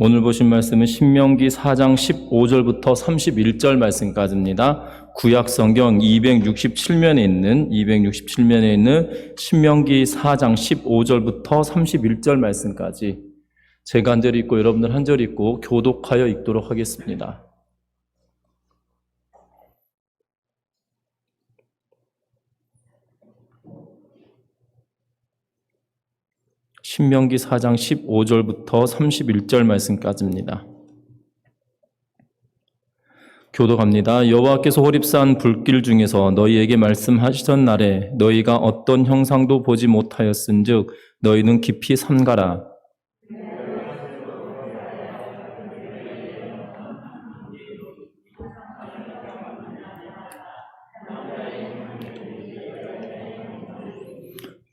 오늘 보신 말씀은 신명기 4장 15절부터 31절 말씀까지입니다. 구약 성경 267면에 있는 신명기 4장 15절부터 31절 말씀까지 제가 한 절 읽고 여러분들 한 절 읽고 교독하여 읽도록 하겠습니다. 신명기 4장 15절부터 31절 말씀까지입니다. 교독합니다. 여호와께서 호렙산 불길 중에서 너희에게 말씀하시던 날에 너희가 어떤 형상도 보지 못하였은즉 너희는 깊이 삼가라.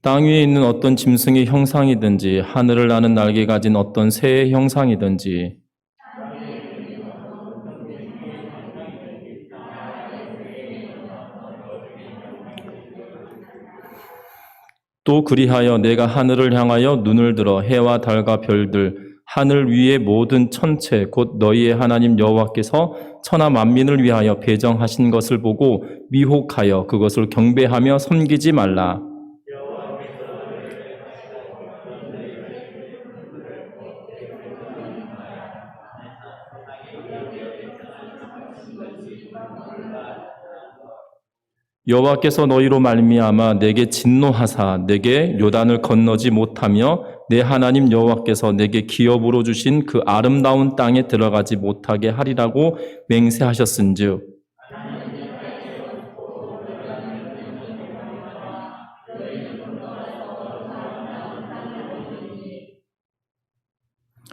땅 위에 있는 어떤 짐승의 형상이든지 하늘을 나는 날개 가진 어떤 새의 형상이든지 또 그리하여 내가 하늘을 향하여 눈을 들어 해와 달과 별들 하늘 위의 모든 천체 곧 너희의 하나님 여호와께서 천하 만민을 위하여 배정하신 것을 보고 미혹하여 그것을 경배하며 섬기지 말라. 여호와께서 너희로 말미암아 내게 진노하사 내게 요단을 건너지 못하며 내 하나님 여호와께서 내게 기업으로 주신 그 아름다운 땅에 들어가지 못하게 하리라고 맹세하셨은즉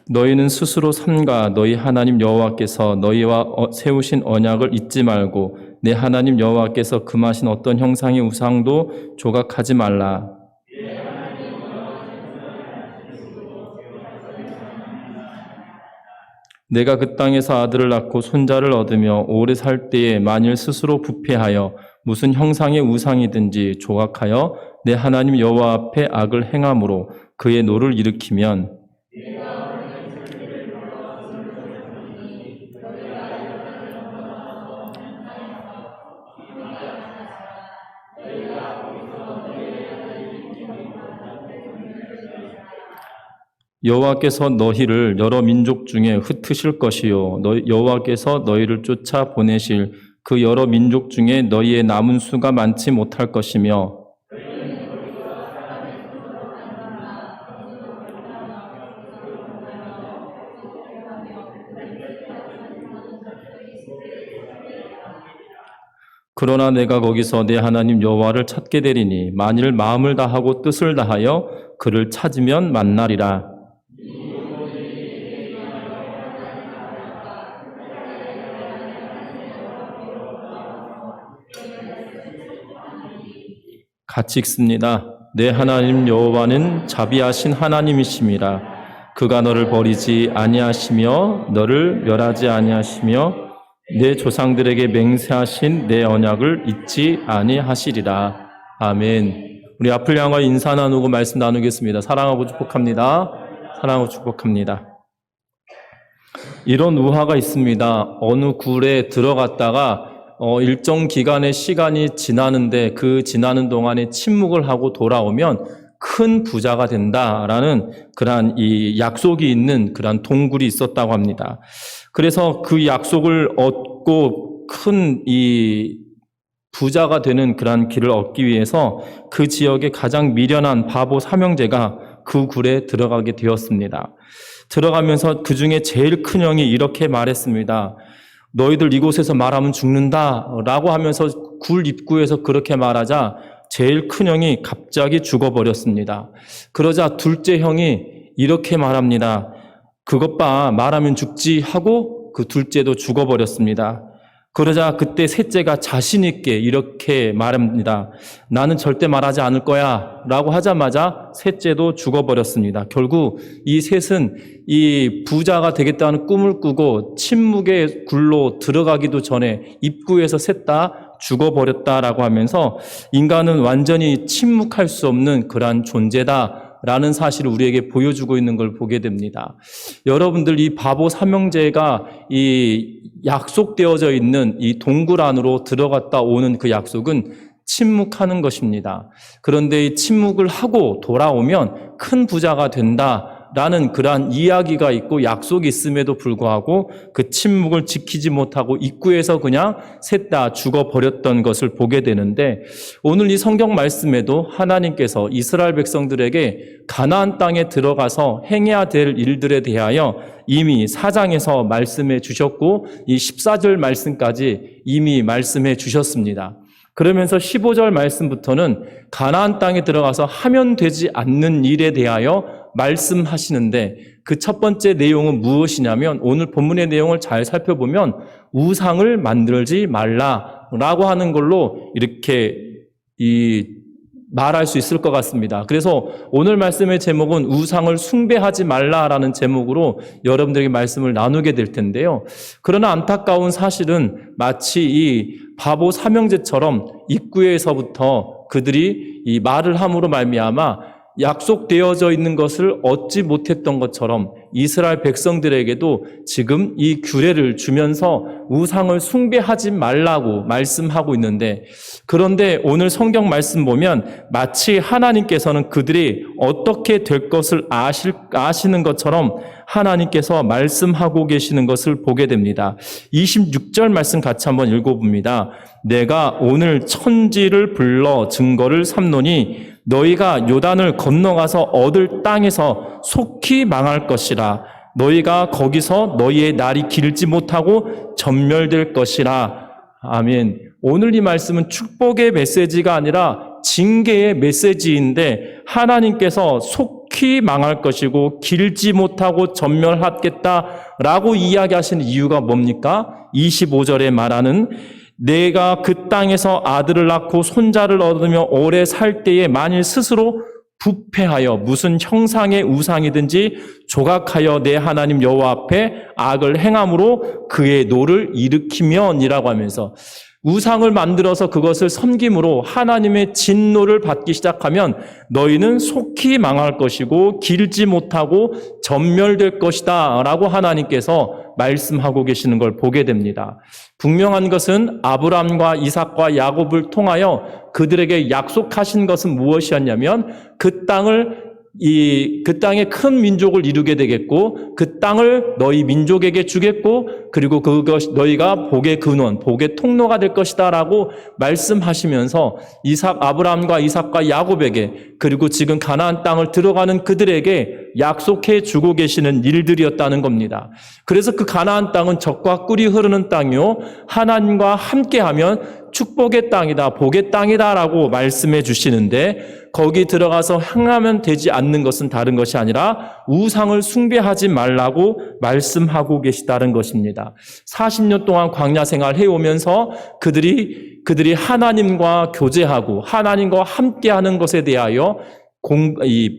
너희는 스스로 삼가 너희 하나님 여호와께서 너희와 세우신 언약을 잊지 말고 내 하나님 여호와께서 금하신 어떤 형상의 우상도 조각하지 말라. 내가 그 땅에서 아들을 낳고 손자를 얻으며 오래 살 때에 만일 스스로 부패하여 무슨 형상의 우상이든지 조각하여 내 하나님 여호와 앞에 악을 행함으로 그의 노를 일으키면 여호와께서 너희를 여러 민족 중에 흩으실 것이요 여호와께서 너희를 쫓아 보내실 그 여러 민족 중에 너희의 남은 수가 많지 못할 것이며 그러나 내가 거기서 내 하나님 여호와를 찾게 되리니 만일 마음을 다하고 뜻을 다하여 그를 찾으면 만나리라. 같이 읽습니다. 내 하나님 여호와는 자비하신 하나님이심이라. 그가 너를 버리지 아니하시며 너를 멸하지 아니하시며 내 조상들에게 맹세하신 내 언약을 잊지 아니하시리라. 아멘. 우리 앞을 향하여 인사 나누고 말씀 나누겠습니다. 사랑하고 축복합니다. 사랑하고 축복합니다. 이런 우화가 있습니다. 어느 굴에 들어갔다가 일정 기간의 시간이 지나는데 그 지나는 동안에 침묵을 하고 돌아오면 큰 부자가 된다라는 그러한 이 약속이 있는 그러한 동굴이 있었다고 합니다. 그래서 그 약속을 얻고 큰 이 부자가 되는 그러한 길을 얻기 위해서 그 지역의 가장 미련한 바보 삼형제가 그 굴에 들어가게 되었습니다. 들어가면서 그 중에 제일 큰 형이 이렇게 말했습니다. 너희들 이곳에서 말하면 죽는다 라고 하면서 굴 입구에서 그렇게 말하자 제일 큰 형이 갑자기 죽어버렸습니다. 그러자 둘째 형이 이렇게 말합니다. 그것 봐 말하면 죽지 하고 그 둘째도 죽어버렸습니다. 그러자 그때 셋째가 자신 있게 이렇게 말합니다. 나는 절대 말하지 않을 거야 라고 하자마자 셋째도 죽어버렸습니다. 결국 이 셋은 이 부자가 되겠다는 꿈을 꾸고 침묵의 굴로 들어가기도 전에 입구에서 셋 다 죽어버렸다라고 하면서 인간은 완전히 침묵할 수 없는 그러한 존재다 라는 사실을 우리에게 보여주고 있는 걸 보게 됩니다. 여러분들, 이 바보 삼형제가 이 약속되어져 있는 이 동굴 안으로 들어갔다 오는 그 약속은 침묵하는 것입니다. 그런데 이 침묵을 하고 돌아오면 큰 부자가 된다라는 그러한 이야기가 있고 약속이 있음에도 불구하고 그 침묵을 지키지 못하고 입구에서 그냥 셋 다 죽어버렸던 것을 보게 되는데, 오늘 이 성경 말씀에도 하나님께서 이스라엘 백성들에게 가나안 땅에 들어가서 행해야 될 일들에 대하여 이미 4장에서 말씀해 주셨고 이 14절 말씀까지 이미 말씀해 주셨습니다. 그러면서 15절 말씀부터는 가나안 땅에 들어가서 하면 되지 않는 일에 대하여 말씀하시는데, 그 첫 번째 내용은 무엇이냐면, 오늘 본문의 내용을 잘 살펴보면 우상을 만들지 말라라고 하는 걸로 이렇게 말할 수 있을 것 같습니다. 그래서 오늘 말씀의 제목은 우상을 숭배하지 말라라는 제목으로 여러분들에게 말씀을 나누게 될 텐데요. 그러나 안타까운 사실은 마치 이 바보 삼형제처럼 입구에서부터 그들이 이 말을 함으로 말미암아 약속되어져 있는 것을 얻지 못했던 것처럼 이스라엘 백성들에게도 지금 이 규례를 주면서 우상을 숭배하지 말라고 말씀하고 있는데, 그런데 오늘 성경 말씀 보면 마치 하나님께서는 그들이 어떻게 될 것을 아시는 것처럼 하나님께서 말씀하고 계시는 것을 보게 됩니다. 26절 말씀 같이 한번 읽어봅니다. 내가 오늘 천지를 불러 증거를 삼노니 너희가 요단을 건너가서 얻을 땅에서 속히 망할 것이라. 너희가 거기서 너희의 날이 길지 못하고 전멸될 것이라. 아멘. 오늘 이 말씀은 축복의 메시지가 아니라 징계의 메시지인데, 하나님께서 속히 망할 것이고 길지 못하고 전멸하겠다라고 이야기하시는 이유가 뭡니까? 25절에 말하는 내가 그 땅에서 아들을 낳고 손자를 얻으며 오래 살 때에 만일 스스로 부패하여 무슨 형상의 우상이든지 조각하여 내 하나님 여호와 앞에 악을 행함으로 그의 노를 일으키면이라고 하면서, 우상을 만들어서 그것을 섬김으로 하나님의 진노를 받기 시작하면 너희는 속히 망할 것이고 길지 못하고 전멸될 것이다 라고 하나님께서 말씀하고 계시는 걸 보게 됩니다. 분명한 것은 아브라함과 이삭과 야곱을 통하여 그들에게 약속하신 것은 무엇이었냐면, 그 땅에 큰 민족을 이루게 되겠고 그 땅을 너희 민족에게 주겠고 그리고 그것 너희가 복의 근원, 복의 통로가 될 것이다라고 말씀하시면서 아브라함과 이삭과 야곱에게, 그리고 지금 가나안 땅을 들어가는 그들에게 약속해 주고 계시는 일들이었다는 겁니다. 그래서 그 가나안 땅은 젖과 꿀이 흐르는 땅이요 하나님과 함께하면 축복의 땅이다, 복의 땅이다라고 말씀해 주시는데, 거기 들어가서 행하면 되지 않는 것은 다른 것이 아니라 우상을 숭배하지 말라고 말씀하고 계시다는 것입니다. 40년 동안 광야 생활 해오면서 그들이 하나님과 교제하고 하나님과 함께하는 것에 대하여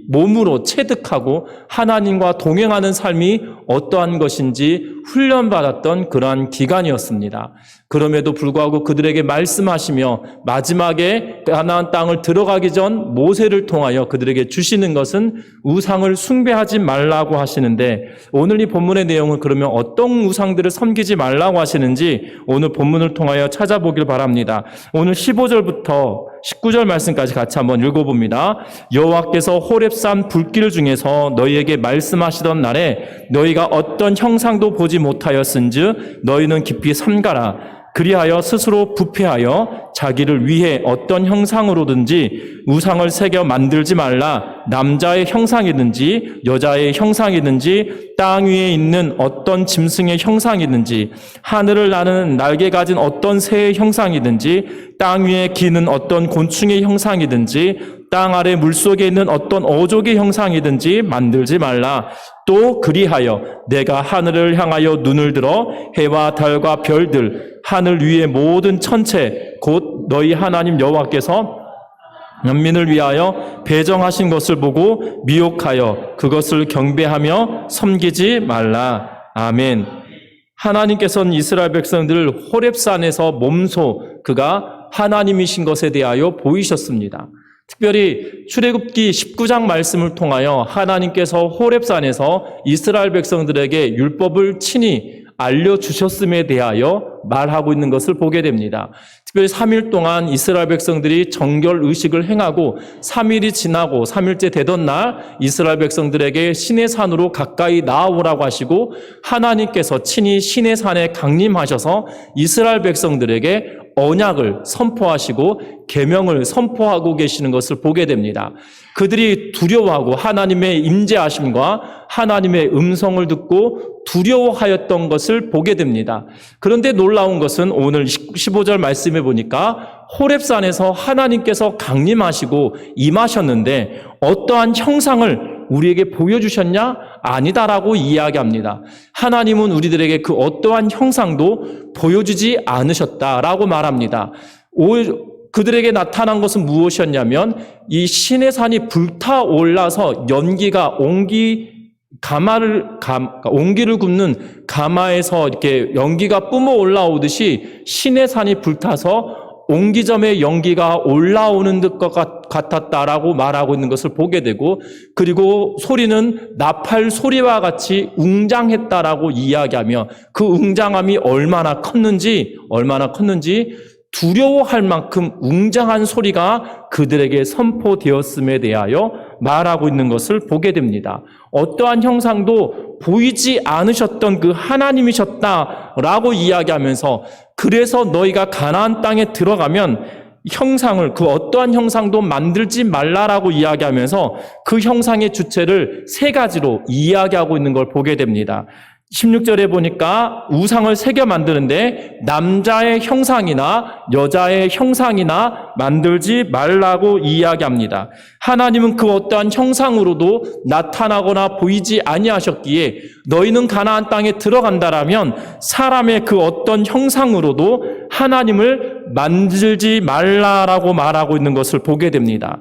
몸으로 체득하고 하나님과 동행하는 삶이 어떠한 것인지 훈련받았던 그러한 기간이었습니다. 그럼에도 불구하고 그들에게 말씀하시며 마지막에 가나안 땅을 들어가기 전 모세를 통하여 그들에게 주시는 것은 우상을 숭배하지 말라고 하시는데, 오늘 이 본문의 내용은 그러면 어떤 우상들을 섬기지 말라고 하시는지 오늘 본문을 통하여 찾아보길 바랍니다. 오늘 15절부터 19절 말씀까지 같이 한번 읽어봅니다. 여호와께서 호렙산 불길 중에서 너희에게 말씀하시던 날에 너희가 어떤 형상도 보지 못하였은즉 너희는 깊이 삼가라. 그리하여 스스로 부패하여 자기를 위해 어떤 형상으로든지 우상을 새겨 만들지 말라. 남자의 형상이든지 여자의 형상이든지 땅 위에 있는 어떤 짐승의 형상이든지 하늘을 나는 날개 가진 어떤 새의 형상이든지 땅 위에 기는 어떤 곤충의 형상이든지 땅 아래 물속에 있는 어떤 어족의 형상이든지 만들지 말라. 또 그리하여 내가 하늘을 향하여 눈을 들어 해와 달과 별들 하늘 위의 모든 천체 곧 너희 하나님 여호와께서 만민을 위하여 배정하신 것을 보고 미혹하여 그것을 경배하며 섬기지 말라. 아멘. 하나님께서는 이스라엘 백성들을 호렙산에서 몸소 그가 하나님이신 것에 대하여 보이셨습니다. 특별히 출애굽기 19장 말씀을 통하여 하나님께서 호렙산에서 이스라엘 백성들에게 율법을 친히 알려주셨음에 대하여 말하고 있는 것을 보게 됩니다. 특별히 3일 동안 이스라엘 백성들이 정결 의식을 행하고 3일이 지나고 3일째 되던 날 이스라엘 백성들에게 시내 산으로 가까이 나아오라고 하시고 하나님께서 친히 시내 산에 강림하셔서 이스라엘 백성들에게 언약을 선포하시고 계명을 선포하고 계시는 것을 보게 됩니다. 그들이 두려워하고 하나님의 임재하심과 하나님의 음성을 듣고 두려워하였던 것을 보게 됩니다. 그런데 놀라운 것은 오늘 15절 말씀해 보니까 호렙산에서 하나님께서 강림하시고 임하셨는데 어떠한 형상을 우리에게 보여주셨냐? 아니다라고 이야기합니다. 하나님은 우리들에게 그 어떠한 형상도 보여주지 않으셨다라고 말합니다. 그들에게 나타난 것은 무엇이었냐면 이 시내산이 불타올라서 연기가 옹기를 굽는 가마에서 이렇게 연기가 뿜어 올라오듯이 시내산이 불타서 옹기점의 연기가 올라오는 듯 같았다라고 말하고 있는 것을 보게 되고, 그리고 소리는 나팔 소리와 같이 웅장했다라고 이야기하며 그 웅장함이 얼마나 컸는지 두려워할 만큼 웅장한 소리가 그들에게 선포되었음에 대하여 말하고 있는 것을 보게 됩니다. 어떠한 형상도 보이지 않으셨던 그 하나님이셨다라고 이야기하면서, 그래서 너희가 가나안 땅에 들어가면 형상을, 그 어떠한 형상도 만들지 말라라고 이야기하면서 그 형상의 주체를 세 가지로 이야기하고 있는 걸 보게 됩니다. 16절에 보니까 우상을 새겨 만드는데 남자의 형상이나 여자의 형상이나 만들지 말라고 이야기합니다. 하나님은 그 어떠한 형상으로도 나타나거나 보이지 아니하셨기에 너희는 가나안 땅에 들어간다라면 사람의 그 어떤 형상으로도 하나님을 만들지 말라라고 말하고 있는 것을 보게 됩니다.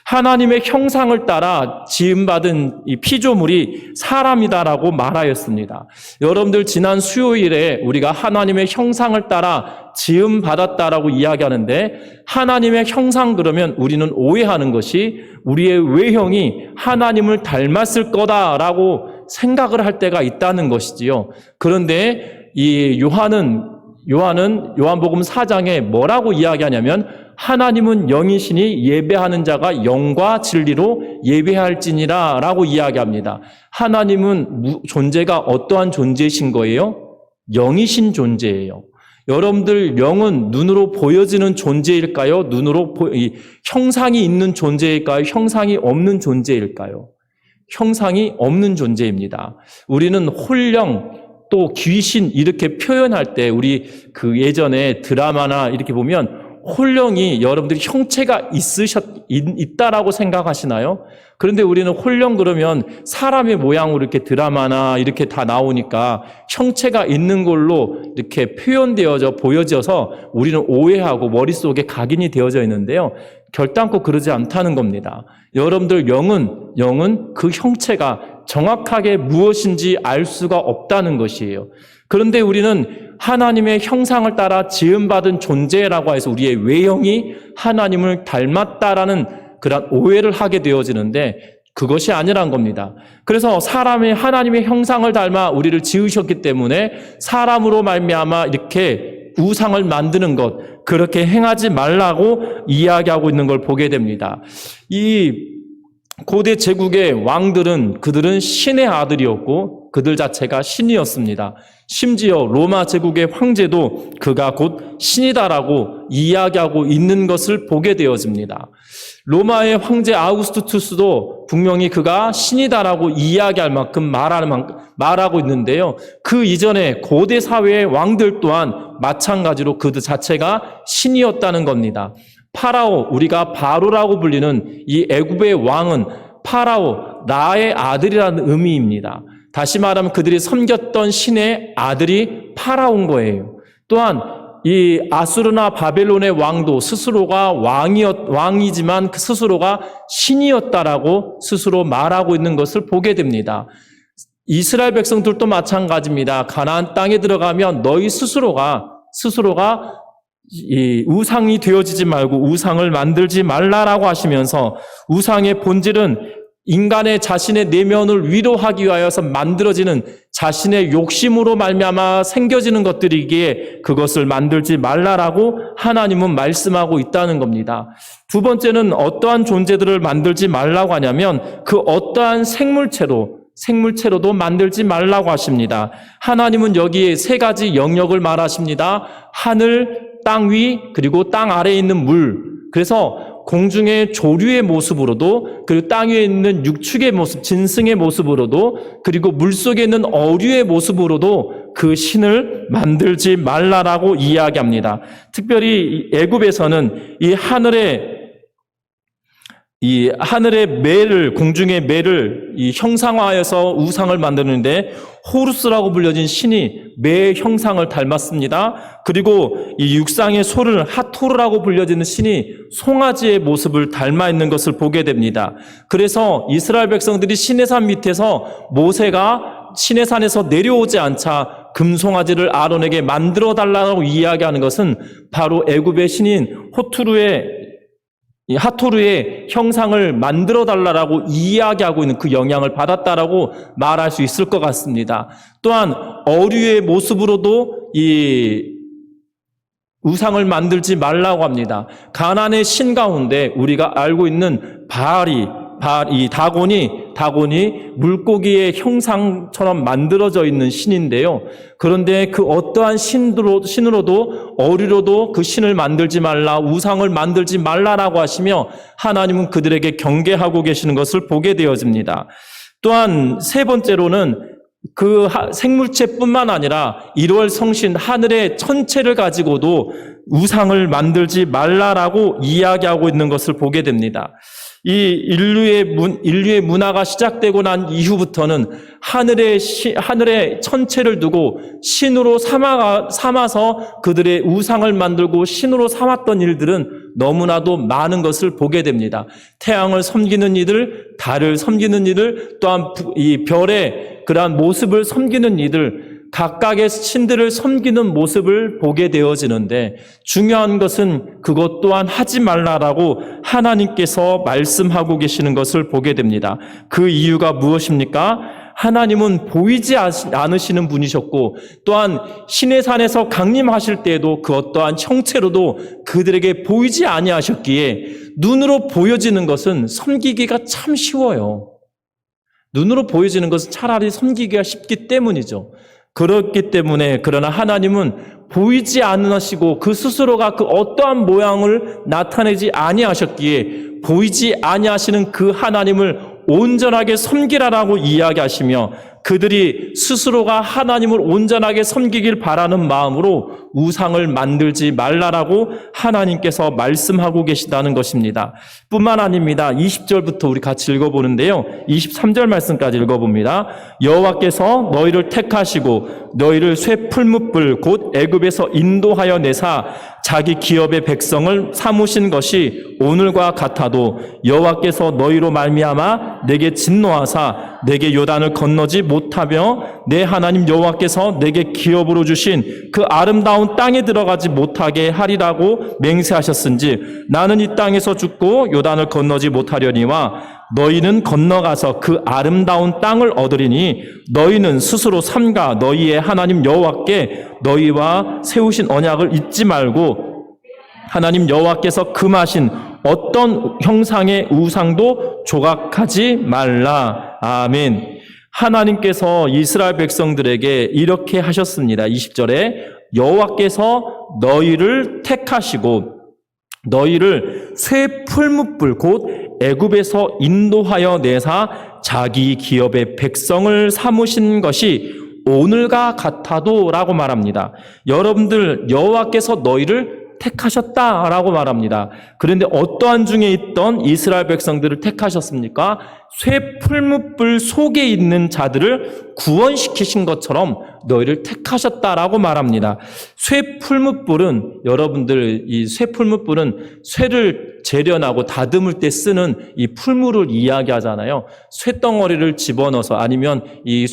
하나님의 형상을 따라 지음받은 이 피조물이 사람이다라고 말하였습니다. 여러분들 지난 수요일에 우리가 하나님의 형상을 따라 지음받았다라고 이야기하는데, 하나님의 형상 그러면 우리는 오해하는 것이 우리의 외형이 하나님을 닮았을 거다라고 생각을 할 때가 있다는 것이지요. 그런데 이 요한은 요한복음 4장에 뭐라고 이야기하냐면 하나님은 영이시니 예배하는 자가 영과 진리로 예배할지니라 라고 이야기합니다. 하나님은 존재가 어떠한 존재이신 거예요? 영이신 존재예요. 여러분들 영은 눈으로 보여지는 존재일까요? 형상이 있는 존재일까요? 형상이 없는 존재일까요? 형상이 없는 존재입니다. 우리는 홀령 또 귀신 이렇게 표현할 때 우리 그 예전에 드라마나 이렇게 보면 홀령이 여러분들이 형체가 있다라고 생각하시나요? 그런데 우리는 홀령 그러면 사람의 모양으로 이렇게 드라마나 이렇게 다 나오니까 형체가 있는 걸로 이렇게 표현되어져 보여져서 우리는 오해하고 머릿속에 각인이 되어져 있는데요. 결단코 그러지 않다는 겁니다. 여러분들 영은 그 형체가 정확하게 무엇인지 알 수가 없다는 것이에요. 그런데 우리는 하나님의 형상을 따라 지음받은 존재라고 해서 우리의 외형이 하나님을 닮았다라는 그런 오해를 하게 되어지는데 그것이 아니란 겁니다. 그래서 하나님의 형상을 닮아 우리를 지으셨기 때문에 사람으로 말미암아 이렇게 우상을 만드는 것, 그렇게 행하지 말라고 이야기하고 있는 걸 보게 됩니다. 이 고대 제국의 왕들은 그들은 신의 아들이었고 그들 자체가 신이었습니다. 심지어 로마 제국의 황제도 그가 곧 신이다라고 이야기하고 있는 것을 보게 되어집니다. 로마의 황제 아우구스투스도 분명히 그가 신이다라고 이야기할 만큼 말하고 있는데요. 그 이전에 고대 사회의 왕들 또한 마찬가지로 그들 자체가 신이었다는 겁니다. 파라오, 우리가 바로라고 불리는 이 애굽의 왕은 파라오, 라의 아들이라는 의미입니다. 다시 말하면 그들이 섬겼던 신의 아들이 파라오인 거예요. 또한 이 아수르나 바벨론의 왕도 스스로가 왕이지만 그 스스로가 신이었다라고 스스로 말하고 있는 것을 보게 됩니다. 이스라엘 백성들도 마찬가지입니다. 가나안 땅에 들어가면 너희 스스로가 이 우상이 되어지지 말고 우상을 만들지 말라라고 하시면서 우상의 본질은 인간의 자신의 내면을 위로하기 위하여서 만들어지는 자신의 욕심으로 말미암아 생겨지는 것들이기에 그것을 만들지 말라라고 하나님은 말씀하고 있다는 겁니다. 두 번째는 어떠한 존재들을 만들지 말라고 하냐면 그 어떠한 생물체로도 만들지 말라고 하십니다. 하나님은 여기에 세 가지 영역을 말하십니다. 하늘, 땅 위, 그리고 땅 아래에 있는 물. 그래서 공중의 조류의 모습으로도, 그리고 땅 위에 있는 육축의 모습, 진승의 모습으로도, 그리고 물속에 있는 어류의 모습으로도 그 신을 만들지 말라라고 이야기합니다. 특별히 애굽에서는 이 하늘의 매를, 공중의 매를 이 형상화해서 우상을 만드는데 호루스라고 불려진 신이 매의 형상을 닮았습니다. 그리고 이 육상의 소를 하토르라고 불려지는 신이 송아지의 모습을 닮아 있는 것을 보게 됩니다. 그래서 이스라엘 백성들이 시내산 밑에서 모세가 시내산에서 내려오지 않자 금송아지를 아론에게 만들어 달라고 이야기하는 것은 바로 애굽의 신인 하토르의 형상을 만들어 달라고 이야기하고 있는 그 영향을 받았다라고 말할 수 있을 것 같습니다. 또한 어류의 모습으로도 이 우상을 만들지 말라고 합니다. 가나안의 신 가운데 우리가 알고 있는 이 다곤이 물고기의 형상처럼 만들어져 있는 신인데요. 그런데 그 어떠한 신으로도 어류로도 그 신을 만들지 말라, 우상을 만들지 말라라고 하시며 하나님은 그들에게 경계하고 계시는 것을 보게 되어집니다. 또한 세 번째로는 그 생물체뿐만 아니라 1월 성신 하늘의 천체를 가지고도 우상을 만들지 말라라고 이야기하고 있는 것을 보게 됩니다. 이 인류의 문화가 시작되고 난 이후부터는 하늘의 천체를 두고 신으로 삼아서 그들의 우상을 만들고 신으로 삼았던 일들은 너무나도 많은 것을 보게 됩니다. 태양을 섬기는 이들, 달을 섬기는 이들, 또한 이 별의 그러한 모습을 섬기는 이들, 각각의 신들을 섬기는 모습을 보게 되어지는데 중요한 것은 그것 또한 하지 말라라고 하나님께서 말씀하고 계시는 것을 보게 됩니다. 그 이유가 무엇입니까? 하나님은 보이지 않으시는 분이셨고 또한 시내산에서 강림하실 때에도 그 어떠한 형체로도 그들에게 보이지 아니하셨기에 눈으로 보여지는 것은 섬기기가 참 쉬워요. 눈으로 보여지는 것은 차라리 섬기기가 쉽기 때문이죠. 그렇기 때문에 그러나 하나님은 보이지 않으시고 그 스스로가 그 어떠한 모양을 나타내지 아니하셨기에 보이지 아니하시는 그 하나님을 온전하게 섬기라라고 이야기하시며 그들이 스스로가 하나님을 온전하게 섬기길 바라는 마음으로 우상을 만들지 말라라고 하나님께서 말씀하고 계시다는 것입니다. 뿐만 아닙니다. 20절부터 우리 같이 읽어보는데요. 23절 말씀까지 읽어봅니다. 여호와께서 너희를 택하시고 너희를 쇠 풀무불 곧 애굽에서 인도하여 내사 자기 기업의 백성을 삼으신 것이 오늘과 같아도 여호와께서 너희로 말미암아 내게 진노하사 내게 요단을 건너지 못하며 내 하나님 여호와께서 내게 기업으로 주신 그 아름다운 땅에 들어가지 못하게 하리라고 맹세하셨은지 나는 이 땅에서 죽고 요단을 건너지 못하려니와 너희는 건너가서 그 아름다운 땅을 얻으리니 너희는 스스로 삼가 너희의 하나님 여호와께 너희와 세우신 언약을 잊지 말고 하나님 여호와께서 금하신 어떤 형상의 우상도 조각하지 말라. 아멘. 하나님께서 이스라엘 백성들에게 이렇게 하셨습니다. 20절에 여호와께서 너희를 택하시고 너희를 새 풀무불 곧 애굽에서 인도하여 내사 자기 기업의 백성을 삼으신 것이 오늘과 같아도라고 말합니다. 여러분들 여호와께서 너희를 택하셨다라고 말합니다. 그런데 어떠한 중에 있던 이스라엘 백성들을 택하셨습니까? 쇠 풀무불 속에 있는 자들을 구원시키신 것처럼 너희를 택하셨다라고 말합니다. 쇠 풀무불은 여러분들 이 쇠 풀무불은 쇠를 재련하고 다듬을 때 쓰는 이 풀무를 이야기하잖아요. 쇠덩어리를 집어넣어서 아니면 이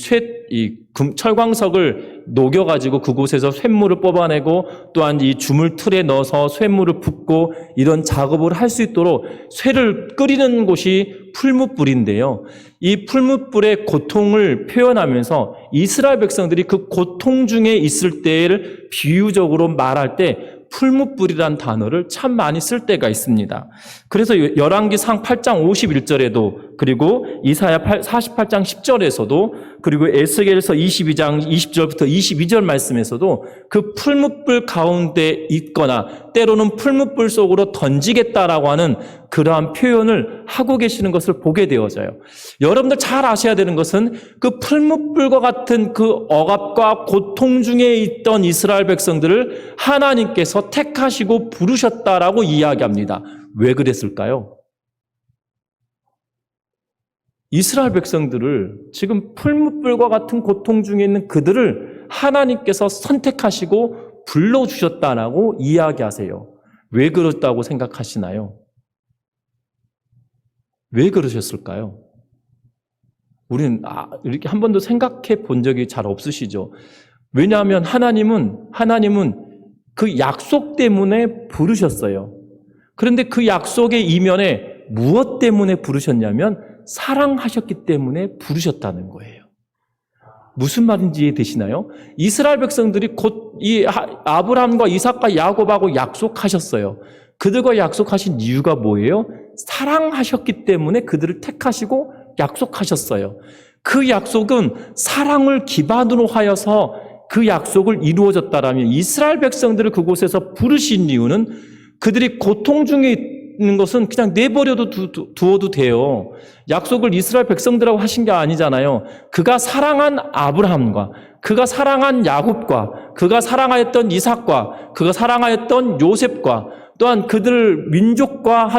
철광석을 녹여가지고 그곳에서 쇳물을 뽑아내고 또한 이 주물 틀에 넣어서 쇳물을 붓고 이런 작업을 할 수 있도록 쇠를 끓이는 곳이 풀무불인데요. 이 풀무불의 고통을 표현하면서 이스라엘 백성들이 그 고통 중에 있을 때를 비유적으로 말할 때 풀무불이란 단어를 참 많이 쓸 때가 있습니다. 그래서 열왕기상 8장 51절에도 그리고 이사야 48장 10절에서도 그리고 에스겔서 22장 20절부터 22절 말씀에서도 그 풀무불 가운데 있거나 때로는 풀무불 속으로 던지겠다라고 하는 그러한 표현을 하고 계시는 것을 보게 되어져요. 여러분들 잘 아셔야 되는 것은 그 풀무불과 같은 그 억압과 고통 중에 있던 이스라엘 백성들을 하나님께서 택하시고 부르셨다라고 이야기합니다. 왜 그랬을까요? 이스라엘 백성들을 지금 풀무불과 같은 고통 중에 있는 그들을 하나님께서 선택하시고 불러주셨다라고 이야기하세요. 왜 그렇다고 생각하시나요? 왜 그러셨을까요? 우리는 이렇게 한 번도 생각해 본 적이 잘 없으시죠? 왜냐하면 하나님은 그 약속 때문에 부르셨어요. 그런데 그 약속의 이면에 무엇 때문에 부르셨냐면 사랑하셨기 때문에 부르셨다는 거예요. 무슨 말인지 이해되시나요? 이스라엘 백성들이 곧 이 아브라함과 이삭과 야곱하고 약속하셨어요. 그들과 약속하신 이유가 뭐예요? 사랑하셨기 때문에 그들을 택하시고 약속하셨어요. 그 약속은 사랑을 기반으로 하여서 그 약속을 이루어졌다라면 이스라엘 백성들을 그곳에서 부르신 이유는 그들이 고통 중에 있는 것은 그냥 내버려도 두어도 돼요. 약속을 이스라엘 백성들하고 하신 게 아니잖아요. 그가 사랑한 아브라함과 그가 사랑한 야곱과 그가 사랑하였던 이삭과 그가 사랑하였던 요셉과 또한 그들 민족과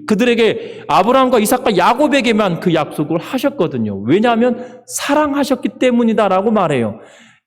그들에게 아브라함과 이삭과 야곱에게만 그 약속을 하셨거든요. 왜냐하면 사랑하셨기 때문이다라고 말해요.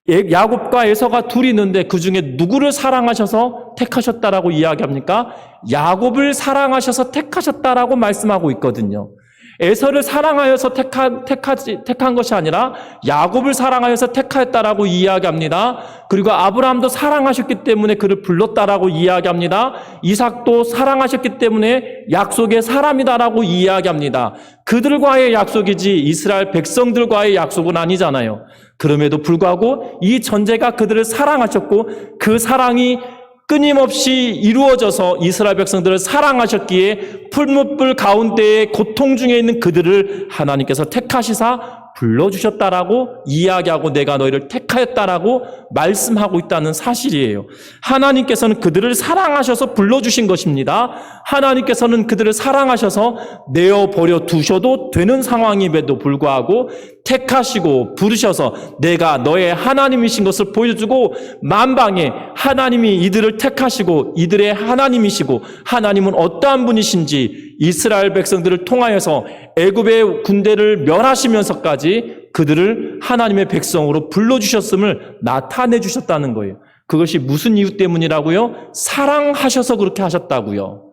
야곱과 에서가 둘이 있는데 그 중에 누구를 사랑하셔서 택하셨다라고 이야기합니까? 야곱을 사랑하셔서 택하셨다라고 말씀하고 있거든요. 에서를 사랑하여서 택한 것이 아니라 야곱을 사랑하여서 택하였다라고 이야기합니다. 그리고 아브라함도 사랑하셨기 때문에 그를 불렀다라고 이야기합니다. 이삭도 사랑하셨기 때문에 약속의 사람이다라고 이야기합니다. 그들과의 약속이지 이스라엘 백성들과의 약속은 아니잖아요. 그럼에도 불구하고 이 전제가 그들을 사랑하셨고 그 사랑이 끊임없이 이루어져서 이스라엘 백성들을 사랑하셨기에 풀무불 가운데에 고통 중에 있는 그들을 하나님께서 택하시사 불러주셨다라고 이야기하고 내가 너희를 택하였다라고 말씀하고 있다는 사실이에요. 하나님께서는 그들을 사랑하셔서 불러주신 것입니다. 하나님께서는 그들을 사랑하셔서 내어버려 두셔도 되는 상황임에도 불구하고 택하시고 부르셔서 내가 너의 하나님이신 것을 보여주고 만방에 하나님이 이들을 택하시고 이들의 하나님이시고 하나님은 어떠한 분이신지 이스라엘 백성들을 통하여서 애굽의 군대를 멸하시면서까지 그들을 하나님의 백성으로 불러주셨음을 나타내 주셨다는 거예요. 그것이 무슨 이유 때문이라고요? 사랑하셔서 그렇게 하셨다고요.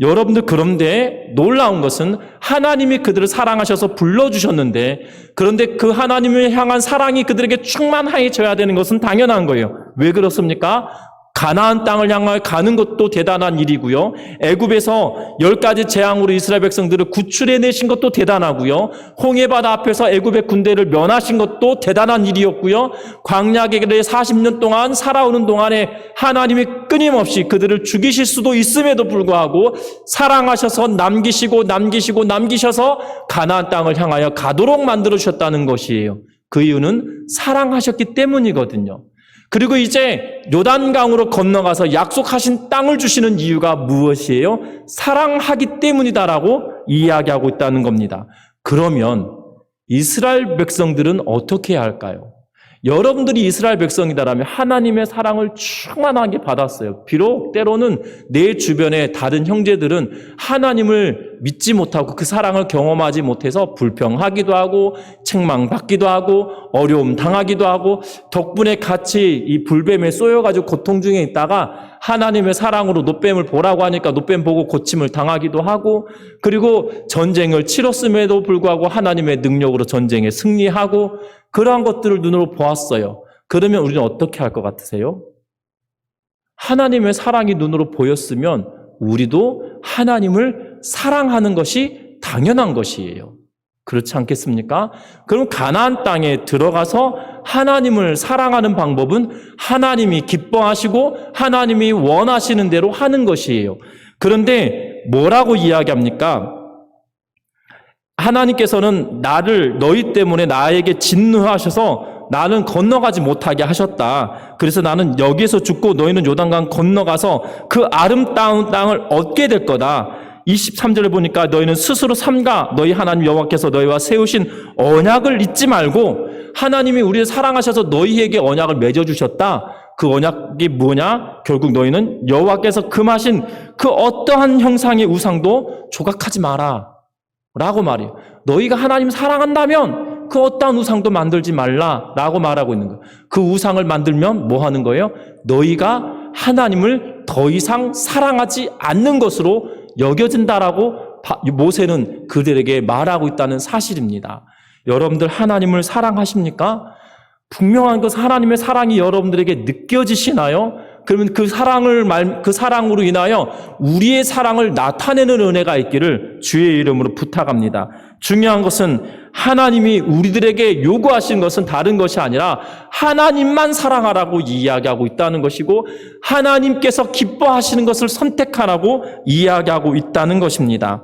여러분들 그런데 놀라운 것은 하나님이 그들을 사랑하셔서 불러주셨는데 그런데 그 하나님을 향한 사랑이 그들에게 충만해져야 되는 것은 당연한 거예요. 왜 그렇습니까? 가나안 땅을 향해 가는 것도 대단한 일이고요. 애굽에서 10가지 재앙으로 이스라엘 백성들을 구출해내신 것도 대단하고요. 홍해바다 앞에서 애굽의 군대를 면하신 것도 대단한 일이었고요. 광야길에 40년 동안 살아오는 동안에 하나님이 끊임없이 그들을 죽이실 수도 있음에도 불구하고 사랑하셔서 남기셔서 가나안 땅을 향하여 가도록 만들어주셨다는 것이에요. 그 이유는 사랑하셨기 때문이거든요. 그리고 이제 요단강으로 건너가서 약속하신 땅을 주시는 이유가 무엇이에요? 사랑하기 때문이다라고 이야기하고 있다는 겁니다. 그러면 이스라엘 백성들은 어떻게 해야 할까요? 여러분들이 이스라엘 백성이다라면 하나님의 사랑을 충만하게 받았어요. 비록 때로는 내 주변의 다른 형제들은 하나님을 믿지 못하고 그 사랑을 경험하지 못해서 불평하기도 하고 책망받기도 하고 어려움 당하기도 하고 덕분에 같이 이 불뱀에 쏘여가지고 고통 중에 있다가 하나님의 사랑으로 노뱀을 보라고 하니까 노뱀 보고 고침을 당하기도 하고 그리고 전쟁을 치렀음에도 불구하고 하나님의 능력으로 전쟁에 승리하고 그러한 것들을 눈으로 보았어요. 그러면 우리는 어떻게 할 것 같으세요? 하나님의 사랑이 눈으로 보였으면 우리도 하나님을 사랑하는 것이 당연한 것이에요. 그렇지 않겠습니까? 그럼 가나안 땅에 들어가서 하나님을 사랑하는 방법은 하나님이 기뻐하시고 하나님이 원하시는 대로 하는 것이에요. 그런데 뭐라고 이야기합니까? 하나님께서는 너희 때문에 나에게 진노하셔서 나는 건너가지 못하게 하셨다. 그래서 나는 여기에서 죽고 너희는 요단강 건너가서 그 아름다운 땅을 얻게 될 거다. 23절에 보니까 너희는 스스로 삼가 너희 하나님 여호와께서 너희와 세우신 언약을 잊지 말고, 하나님이 우리를 사랑하셔서 너희에게 언약을 맺어주셨다. 그 언약이 뭐냐? 결국 너희는 여호와께서 금하신 그 어떠한 형상의 우상도 조각하지 마라 라고 말해요. 너희가 하나님 사랑한다면 그 어떠한 우상도 만들지 말라라고 말하고 있는 거예요. 그 우상을 만들면 뭐 하는 거예요? 너희가 하나님을 더 이상 사랑하지 않는 것으로 여겨진다라고 모세는 그들에게 말하고 있다는 사실입니다. 여러분들 하나님을 사랑하십니까? 분명한 그 하나님의 사랑이 여러분들에게 느껴지시나요? 그러면 그 사랑으로 인하여 우리의 사랑을 나타내는 은혜가 있기를 주의 이름으로 부탁합니다. 중요한 것은 하나님이 우리들에게 요구하신 것은 다른 것이 아니라 하나님만 사랑하라고 이야기하고 있다는 것이고, 하나님께서 기뻐하시는 것을 선택하라고 이야기하고 있다는 것입니다.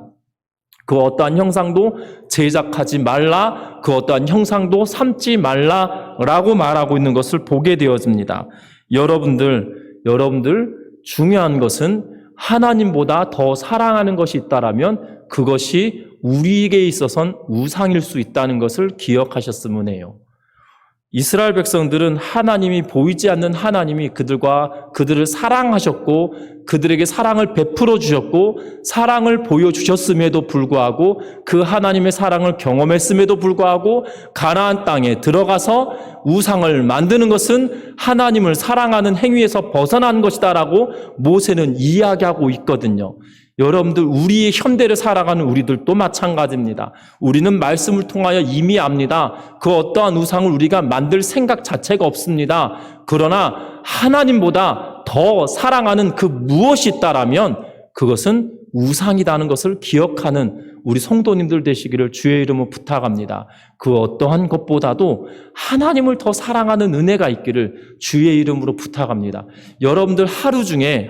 그 어떠한 형상도 제작하지 말라, 그 어떠한 형상도 삼지 말라라고 말하고 있는 것을 보게 되어집니다. 여러분들 중요한 것은 하나님보다 더 사랑하는 것이 있다라면 그것이 우리에게 있어서는 우상일 수 있다는 것을 기억하셨으면 해요. 이스라엘 백성들은 하나님이 보이지 않는 하나님이 그들을 사랑하셨고 그들에게 사랑을 베풀어 주셨고 사랑을 보여주셨음에도 불구하고, 그 하나님의 사랑을 경험했음에도 불구하고 가나안 땅에 들어가서 우상을 만드는 것은 하나님을 사랑하는 행위에서 벗어난 것이다라고 모세는 이야기하고 있거든요. 여러분들, 우리의 현대를 살아가는 우리들도 마찬가지입니다. 우리는 말씀을 통하여 이미 압니다. 그 어떠한 우상을 우리가 만들 생각 자체가 없습니다. 그러나 하나님보다 더 사랑하는 그 무엇이 있다라면 그것은 우상이라는 것을 기억하는 우리 성도님들 되시기를 주의 이름으로 부탁합니다. 그 어떠한 것보다도 하나님을 더 사랑하는 은혜가 있기를 주의 이름으로 부탁합니다. 여러분들 하루 중에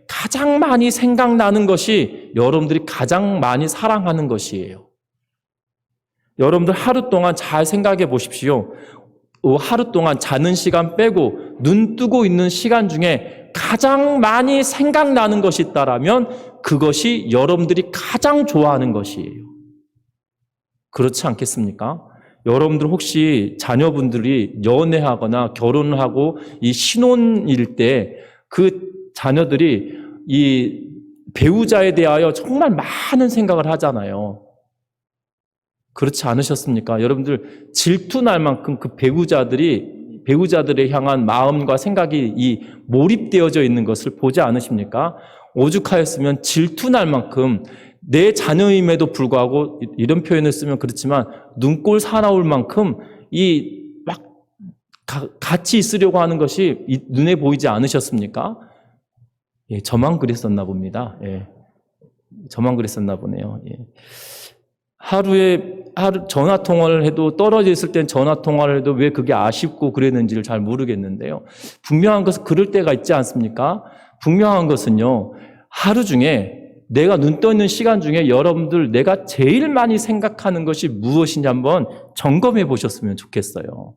가장 많이 생각나는 것이 여러분들이 가장 많이 사랑하는 것이에요. 여러분들 하루 동안 잘 생각해 보십시오. 하루 동안 자는 시간 빼고 눈 뜨고 있는 시간 중에 가장 많이 생각나는 것이 있다라면 그것이 여러분들이 가장 좋아하는 것이에요. 그렇지 않겠습니까? 여러분들 혹시 자녀분들이 연애하거나 결혼을 하고 이 신혼일 때 그 자녀들이 이 배우자에 대하여 정말 많은 생각을 하잖아요. 그렇지 않으셨습니까? 여러분들 질투날 만큼 그 배우자들에 향한 마음과 생각이 이 몰입되어져 있는 것을 보지 않으십니까? 오죽하였으면 질투날 만큼 내 자녀임에도 불구하고, 이런 표현을 쓰면 그렇지만 눈꼴 사나울 만큼 같이 있으려고 하는 것이 눈에 보이지 않으셨습니까? 예, 저만 그랬었나 봅니다. 예, 저만 그랬었나 보네요. 예. 하루 전화 통화를 해도, 떨어져 있을 땐 전화 통화를 해도 왜 그게 아쉽고 그랬는지를 잘 모르겠는데요. 분명한 것은 그럴 때가 있지 않습니까? 분명한 것은요, 하루 중에 내가 눈 떠 있는 시간 중에 여러분들 내가 제일 많이 생각하는 것이 무엇인지 한번 점검해 보셨으면 좋겠어요.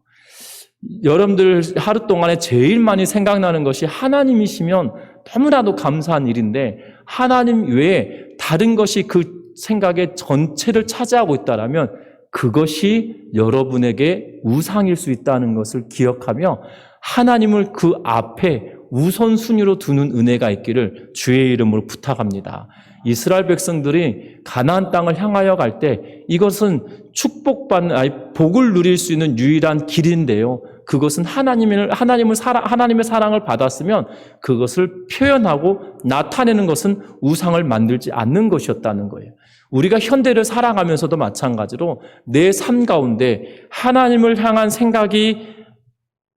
여러분들 하루 동안에 제일 많이 생각나는 것이 하나님이시면 너무나도 감사한 일인데, 하나님 외에 다른 것이 그 생각의 전체를 차지하고 있다라면 그것이 여러분에게 우상일 수 있다는 것을 기억하며 하나님을 그 앞에 우선순위로 두는 은혜가 있기를 주의 이름으로 부탁합니다. 이스라엘 백성들이 가나안 땅을 향하여 갈 때 이것은 복을 누릴 수 있는 유일한 길인데요. 그것은 하나님의 사랑을 받았으면 그것을 표현하고 나타내는 것은 우상을 만들지 않는 것이었다는 거예요. 우리가 현대를 살아가면서도 마찬가지로 내 삶 가운데 하나님을 향한 생각이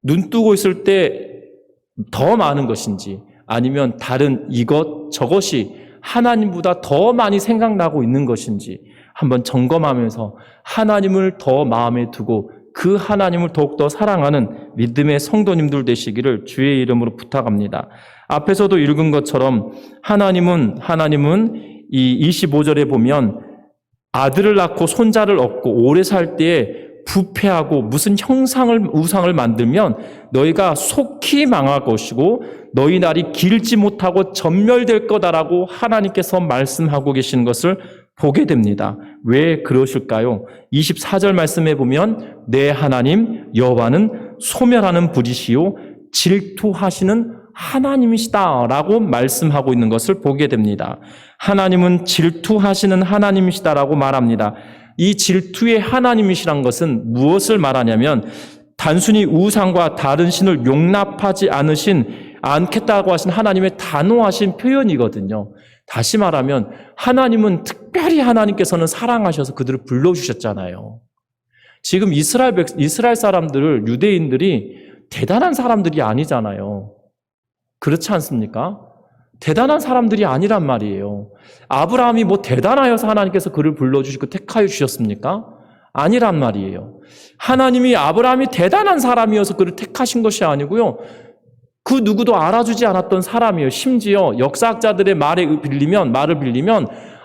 눈 뜨고 있을 때 더 많은 것인지 아니면 다른 이것 저것이 하나님보다 더 많이 생각나고 있는 것인지 한번 점검하면서 하나님을 더 마음에 두고 그 하나님을 더욱더 사랑하는 믿음의 성도님들 되시기를 주의 이름으로 부탁합니다. 앞에서도 읽은 것처럼 하나님은 이 25절에 보면 아들을 낳고 손자를 얻고 오래 살 때에 부패하고 무슨 우상을 만들면 너희가 속히 망할 것이고 너희 날이 길지 못하고 전멸될 거다라고 하나님께서 말씀하고 계시는 것을 보게 됩니다. 왜 그러실까요? 24절 말씀에 보면 내 하나님 여호와는 소멸하는 분이시요 질투하시는 하나님이시다라고 말씀하고 있는 것을 보게 됩니다. 하나님은 질투하시는 하나님이시다라고 말합니다. 이 질투의 하나님이시란 것은 무엇을 말하냐면 단순히 우상과 다른 신을 용납하지 않겠다고 하신 하나님의 단호하신 표현이거든요. 다시 말하면 하나님은 특별히 하나님께서는 사랑하셔서 그들을 불러주셨잖아요. 지금 이스라엘 사람들을 유대인들이 대단한 사람들이 아니잖아요. 그렇지 않습니까? 대단한 사람들이 아니란 말이에요. 아브라함이 뭐 대단하여서 하나님께서 그를 불러주시고 택하여 주셨습니까? 아니란 말이에요. 하나님이 아브라함이 대단한 사람이어서 그를 택하신 것이 아니고요. 그 누구도 알아주지 않았던 사람이에요. 심지어 역사학자들의 말을 빌리면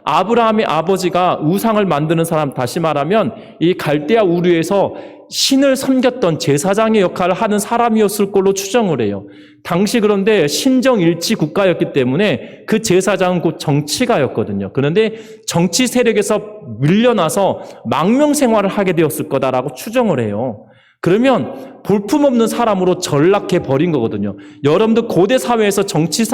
아브라함의 아버지가 우상을 만드는 사람, 다시 말하면 이 갈대아 우르에서 신을 섬겼던 제사장의 역할을 하는 사람이었을 걸로 추정을 해요. 당시 그런데 신정일치 국가였기 때문에 그 제사장은 곧 정치가였거든요. 그런데 정치 세력에서 밀려나서 망명 생활을 하게 되었을 거다라고 추정을 해요. 그러면 볼품없는 사람으로 전락해 버린 거거든요. 여러분들 고대 사회에서 정치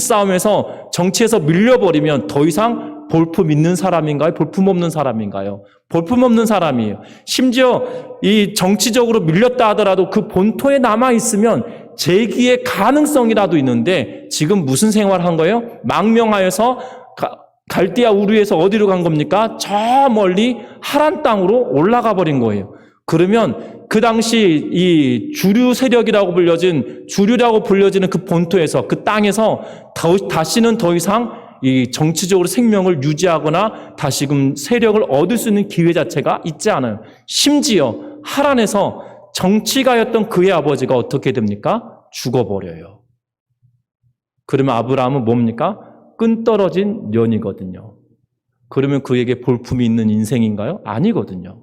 싸움에서 정치에서 밀려버리면 더 이상 볼품 있는 사람인가요? 볼품 없는 사람인가요? 볼품 없는 사람이에요. 심지어 이 정치적으로 밀렸다 하더라도 그 본토에 남아있으면 재기의 가능성이라도 있는데 지금 무슨 생활을 한 거예요? 망명하여서 갈대아 우르에서 어디로 간 겁니까? 저 멀리 하란 땅으로 올라가 버린 거예요. 그러면 그 당시 이 주류라고 불려지는 그 본토에서 그 땅에서 다시는 더 이상 이 정치적으로 생명을 유지하거나 다시금 세력을 얻을 수 있는 기회 자체가 있지 않아요. 심지어 하란에서 정치가였던 그의 아버지가 어떻게 됩니까? 죽어버려요. 그러면 아브라함은 뭡니까? 끈떨어진 년이거든요. 그러면 그에게 볼품이 있는 인생인가요? 아니거든요.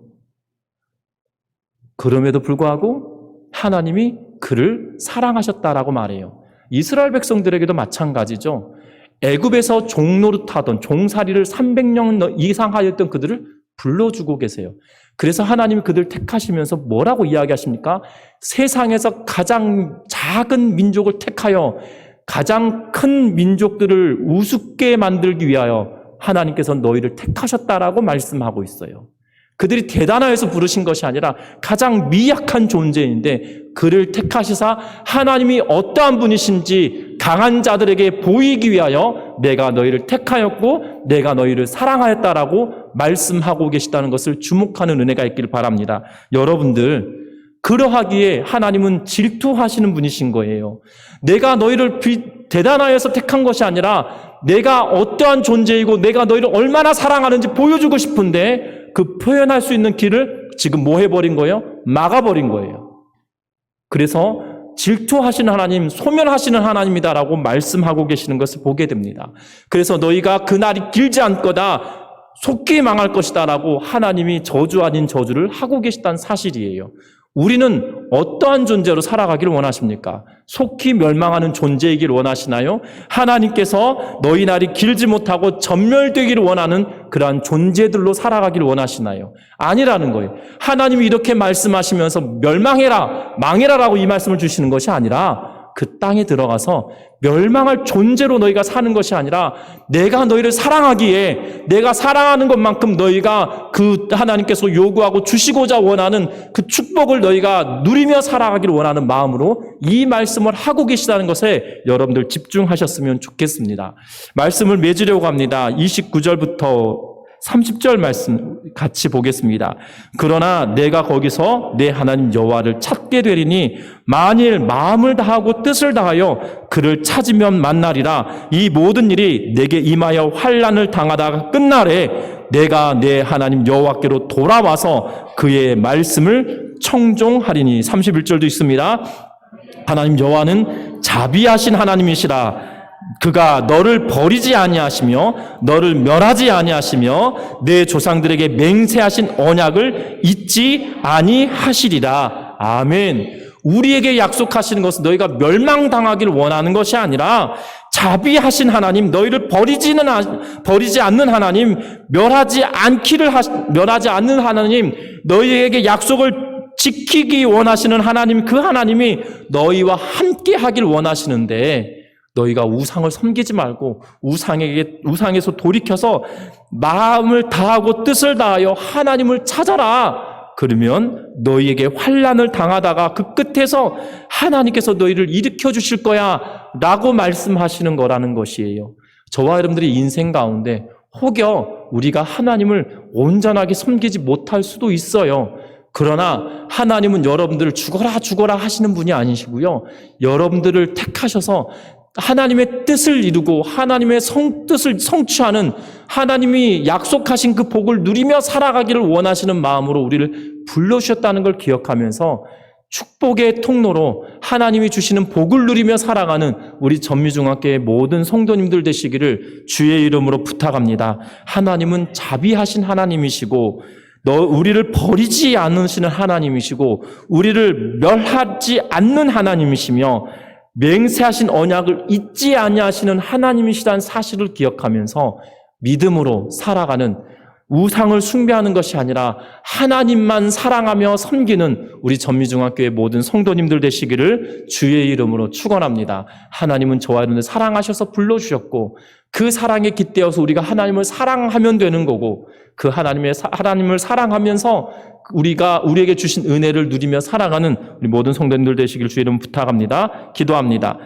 그럼에도 불구하고 하나님이 그를 사랑하셨다라고 말해요. 이스라엘 백성들에게도 마찬가지죠. 애굽에서 종노릇하던 종살이를 300년 이상 하였던 그들을 불러주고 계세요. 그래서 하나님이 그들을 택하시면서 뭐라고 이야기하십니까? 세상에서 가장 작은 민족을 택하여 가장 큰 민족들을 우습게 만들기 위하여 하나님께서 너희를 택하셨다라고 말씀하고 있어요. 그들이 대단하여서 부르신 것이 아니라 가장 미약한 존재인데 그를 택하시사 하나님이 어떠한 분이신지 강한 자들에게 보이기 위하여 내가 너희를 택하였고 내가 너희를 사랑하였다라고 말씀하고 계시다는 것을 주목하는 은혜가 있기를 바랍니다. 여러분들, 그러하기에 하나님은 질투하시는 분이신 거예요. 내가 너희를 대단하여서 택한 것이 아니라 내가 어떠한 존재이고 내가 너희를 얼마나 사랑하는지 보여주고 싶은데 그 표현할 수 있는 길을 지금 뭐 해버린 거예요? 막아버린 거예요. 그래서 질투하시는 하나님, 소멸하시는 하나님이다라고 말씀하고 계시는 것을 보게 됩니다. 그래서 너희가 그날이 길지 않거다, 속히 망할 것이다라고 하나님이 저주 아닌 저주를 하고 계시다는 사실이에요. 우리는 어떠한 존재로 살아가기를 원하십니까? 속히 멸망하는 존재이기를 원하시나요? 하나님께서 너희 날이 길지 못하고 전멸되기를 원하는 그러한 존재들로 살아가기를 원하시나요? 아니라는 거예요. 하나님이 이렇게 말씀하시면서 멸망해라, 망해라라고 이 말씀을 주시는 것이 아니라 그 땅에 들어가서 멸망할 존재로 너희가 사는 것이 아니라 내가 너희를 사랑하기에 내가 사랑하는 것만큼 너희가 그 하나님께서 요구하고 주시고자 원하는 그 축복을 너희가 누리며 살아가기를 원하는 마음으로 이 말씀을 하고 계시다는 것에 여러분들 집중하셨으면 좋겠습니다. 말씀을 맺으려고 합니다. 29절부터 30절 말씀 같이 보겠습니다. 그러나 내가 거기서 내 하나님 여호와를 찾게 되리니 만일 마음을 다하고 뜻을 다하여 그를 찾으면 만나리라. 이 모든 일이 내게 임하여 환난을 당하다가 끝날에 내가 내 하나님 여호와께로 돌아와서 그의 말씀을 청종하리니. 31절도 있습니다. 하나님 여호와는 자비하신 하나님이시라. 그가 너를 버리지 아니하시며 너를 멸하지 아니하시며 내 조상들에게 맹세하신 언약을 잊지 아니하시리라. 아멘. 우리에게 약속하시는 것은 너희가 멸망당하기를 원하는 것이 아니라 자비하신 하나님, 너희를 버리지 않는 하나님, 멸하지 않는 하나님, 너희에게 약속을 지키기 원하시는 하나님, 그 하나님이 너희와 함께 하길 원하시는데 너희가 우상을 섬기지 말고 우상에서 돌이켜서 마음을 다하고 뜻을 다하여 하나님을 찾아라. 그러면 너희에게 환난을 당하다가 그 끝에서 하나님께서 너희를 일으켜 주실 거야 라고 말씀하시는 거라는 것이에요. 저와 여러분들이 인생 가운데 혹여 우리가 하나님을 온전하게 섬기지 못할 수도 있어요. 그러나 하나님은 여러분들을 죽어라 하시는 분이 아니시고요. 여러분들을 택하셔서 하나님의 뜻을 이루고 하나님의 뜻을 성취하는, 하나님이 약속하신 그 복을 누리며 살아가기를 원하시는 마음으로 우리를 불러주셨다는 걸 기억하면서 축복의 통로로 하나님이 주시는 복을 누리며 살아가는 우리 전미중학교의 모든 성도님들 되시기를 주의 이름으로 부탁합니다. 하나님은 자비하신 하나님이시고 우리를 버리지 않으시는 하나님이시고 우리를 멸하지 않는 하나님이시며 맹세하신 언약을 잊지 아니하시는 하나님이시다는 사실을 기억하면서 믿음으로 살아가는, 우상을 숭배하는 것이 아니라 하나님만 사랑하며 섬기는 우리 전미중학교의 모든 성도님들 되시기를 주의 이름으로 축원합니다. 하나님은 저와 여러분을 사랑하셔서 불러주셨고 그 사랑에 깃대어서 우리가 하나님을 사랑하면 되는 거고, 그 하나님을 사랑하면서 우리에게 주신 은혜를 누리며 살아가는 우리 모든 성도님들 되시길 주의 이름 부탁합니다. 기도합니다.